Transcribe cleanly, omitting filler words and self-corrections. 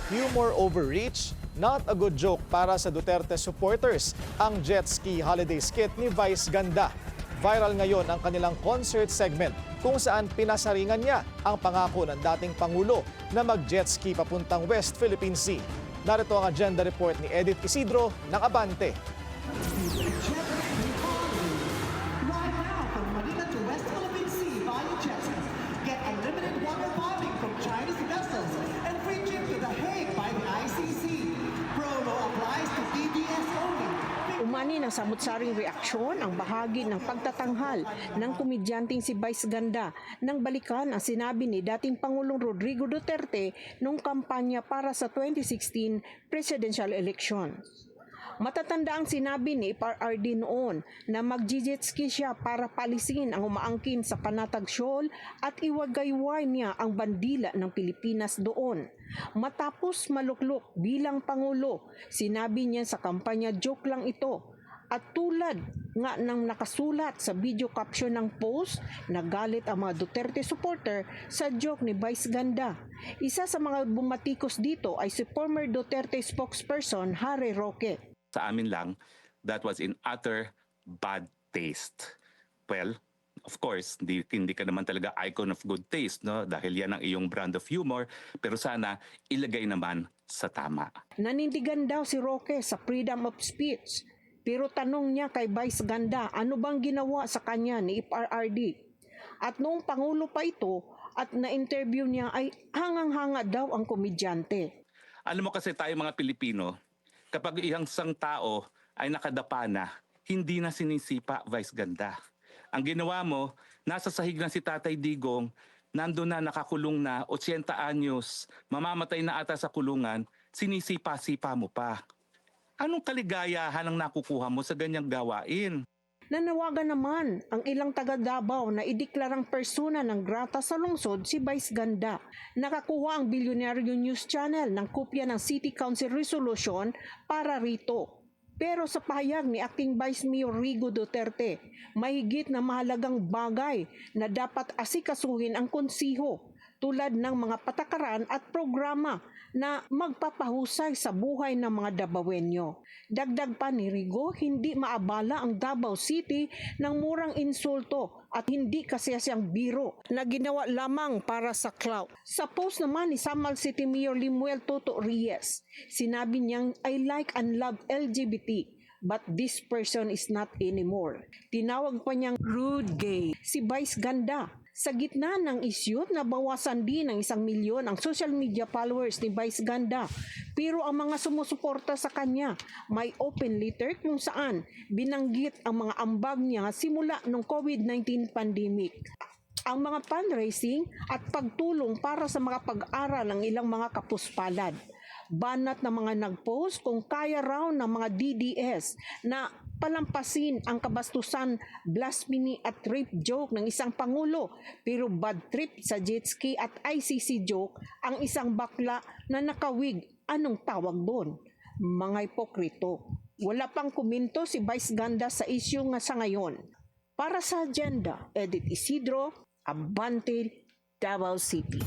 Humor overreach, not a good joke para sa Duterte supporters ang jet ski holiday skit ni Vice Ganda. Viral ngayon ang kanilang concert segment kung saan pinasaringan niya ang pangako ng dating Pangulo na mag-jet ski papuntang West Philippine Sea. Narito ang agenda report ni Edith Isidro ng Abante. Right now from Manila to West Philippine Sea via jet ski. Get unlimited water bombing from Chinese vessels and free trip to The Hague by the ICC. Promo applies to DDS only. Umani ng samut-saring reaksyon ang bahagi ng pagtatanghal ng komedyanteng si Vice Ganda nang balikan ang sinabi ni dating Pangulong Rodrigo Duterte nung kampanya para sa 2016 presidential election. Matatanda ang sinabi ni PRRD noon na mag-jet ski siya para palisin ang umaangkin sa Panatag Shoal at iwagayway niya ang bandila ng Pilipinas doon. Matapos maluklok bilang Pangulo, sinabi niya sa kampanya joke lang ito. At tulad nga ng nakasulat sa video caption ng post, nagalit ang mga Duterte supporter sa joke ni Vice Ganda. Isa sa mga bumatikos dito ay si former Duterte spokesperson Harry Roque. Sa amin lang, that was in utter bad taste. Well, of course, hindi ka naman talaga icon of good taste, no? Dahil yan ang iyong brand of humor, pero sana ilagay naman sa tama. Nanindigan daw si Roque sa freedom of speech. Pero tanong niya kay Vice Ganda, ano bang ginawa sa kanya ni PRRD? At noong Pangulo pa ito at na-interview niya ay hangang-hanga daw ang komedyante. Alam mo kasi tayo mga Pilipino, kapag isang tao ay nakadapa na, hindi na sinisipa, Vice Ganda. Ang ginawa mo, nasa sahig na si Tatay Digong, nandun na nakakulong na, 80 anyos, mamamatay na ata sa kulungan, sinisipa-sipa mo pa. Anong kaligayahan ang nakukuha mo sa ganyang gawain? Nanawagan naman ang ilang taga Davao na ideklarang persona ng grata sa lungsod si Vice Ganda. Nakakuha ang Bilyonaryo News Channel ng kopya ng City Council Resolution para rito. Pero sa pahayag ni Acting Vice Mayor Rigo Duterte, mahigit na mahalagang bagay na dapat asikasuhin ang konsiho tulad ng mga patakaran at programa na magpapahusay sa buhay ng mga Davaoenyo. Dagdag pa ni Rigo, hindi maabala ang Davao City ng murang insulto at hindi kasayasyang biro na ginawa lamang para sa clout. Sa post naman ni Samal City Mayor Limuel Toto Reyes, sinabi niyang, I like and love LGBT. But this person is not anymore. Tinawag pa niyang rude gay si Vice Ganda. Sa gitna ng isyu, nabawasan din ng 1 milyon ang social media followers ni Vice Ganda. Pero ang mga sumusuporta sa kanya, may open letter kung saan binanggit ang mga ambag niya simula ng COVID-19 pandemic. Ang mga fundraising at pagtulong para sa mga pag-aral ng ilang mga kapuspalad. Banat na mga nag-post kung kaya raw ng mga DDS na palampasin ang kabastusan, blasphemy at rape joke ng isang Pangulo. Pero bad trip sa jet ski at ICC joke ang isang bakla na nakawig. Anong tawag doon? Mga hipokrito. Wala pang komento si Vice Ganda sa issue nga sa ngayon. Para sa agenda, Edith Isidro, Abante, Davao City.